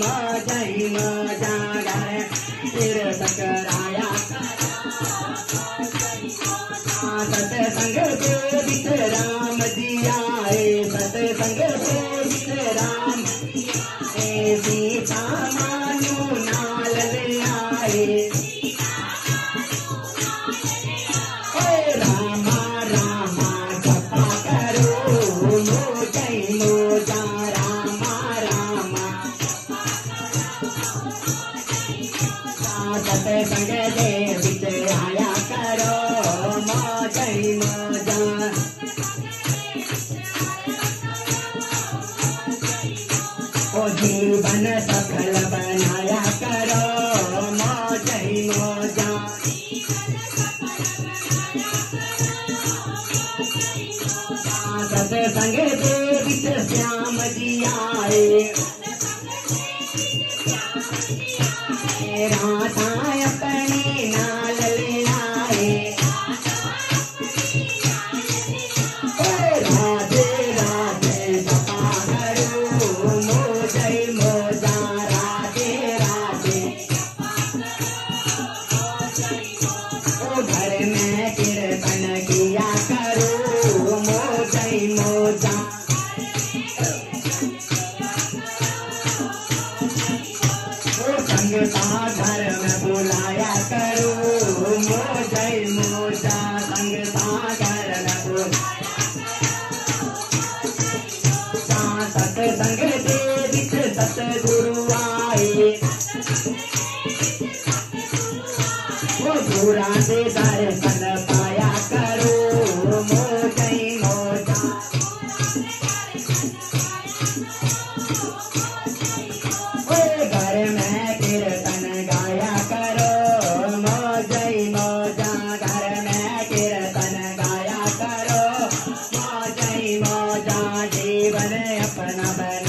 मजई मजा घर तीर्थ कराया सतसंग से विश्राम दिया सतसंग से विश्राम सीता मानो नाल ले आए रामा रामा जपा करो मोजई मोजा रामा रामा सतसंग से विश्राया करो मोजई मोजा जीवन सफल बनाया करो मोजई मोजा सतसंग से विच श्याम जी आए राधा अपने नाल ले आए राधे राधे जपा करो मोजई मोजा राधे राधे घर में कीर्तन किया करो मोजई मोजा संगता घर में बुलाया करो मोजई मोजा संगता घर में बुलाया सतसंग से विच सतगुरु आए गुरा से दर्शन पाया करो मोजई मोजा घर में कीर्तन गाया करो मोजई मोजा घर में कीर्तन गाया करो मोजई मोजा जीवन अपना बना